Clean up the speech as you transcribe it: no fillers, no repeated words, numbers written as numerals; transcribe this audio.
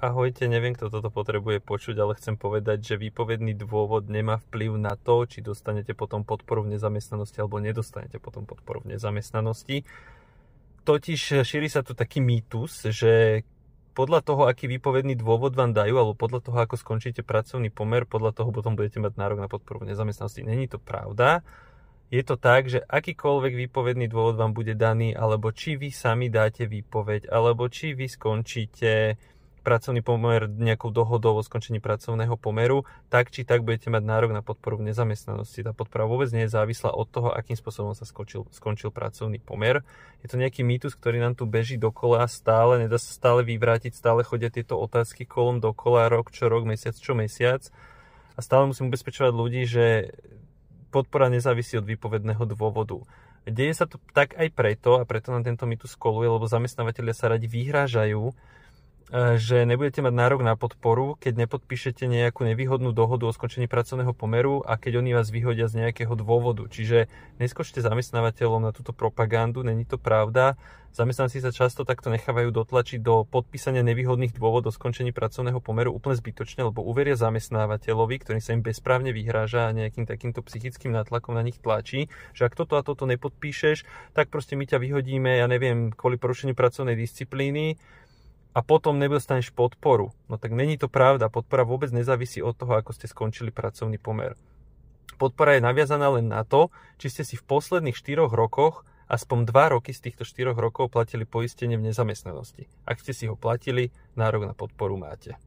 Ahojte, neviem, kto toto potrebuje počuť, ale chcem povedať, že výpovedný dôvod nemá vplyv na to, či dostanete potom podporu v nezamestnanosti alebo nedostanete potom podporu v nezamestnanosti. Totiž šíri sa tu taký mýtus, že podľa toho, aký výpovedný dôvod vám dajú, alebo podľa toho, ako skončíte pracovný pomer, podľa toho potom budete mať nárok na podporu v nezamestnanosti. Není to pravda. Je to tak, že akýkoľvek výpovedný dôvod vám bude daný, alebo či vy sami dáte výpoveď, alebo či vy skončíte pracovný pomer nejakou dohodou o skončení pracovného pomeru, tak či tak budete mať nárok na podporu v nezamestnanosti. Tá podpora vôbec nie je závislá od toho, akým spôsobom sa skončil pracovný pomer. Je to nejaký mýtus, ktorý nám tu beží dokola stále, nedá sa stále vyvrátiť, stále chodia tieto otázky kolom dokola, rok čo rok, mesiac čo mesiac. A stále musím ubezpečovať ľudí, že podpora nezávisí od výpovedného dôvodu. Deje sa to tak aj preto, a preto nám tento mýtus koluje, lebo zamestnávateľia sa radi vyhrážajú, že nebudete mať nárok na podporu, keď nepodpíšete nejakú nevýhodnú dohodu o skončení pracovného pomeru a keď oni vás vyhodia z nejakého dôvodu. Čiže neskočte zamestnávateľom na túto propagandu, není to pravda. Zamestnanci sa často takto nechávajú dotlačiť do podpísania nevýhodných dôvodov o skončení pracovného pomeru úplne zbytočne, lebo uveria zamestnávateľovi, ktorý sa im bezprávne vyhráža a nejakým takýmto psychickým nátlakom na nich tlačí, že ak toto a toto nepodpíšeš, tak proste my ťa vyhodíme, ja neviem, kvôli porušeniu pracovnej disciplíny, a potom nedostaneš podporu. No tak není to pravda. Podpora vôbec nezávisí od toho, ako ste skončili pracovný pomer. Podpora je naviazaná len na to, či ste si v posledných 4 rokoch aspoň 2 roky z týchto 4 rokov platili poistenie v nezamestnanosti. Ak ste si ho platili, nárok na podporu máte.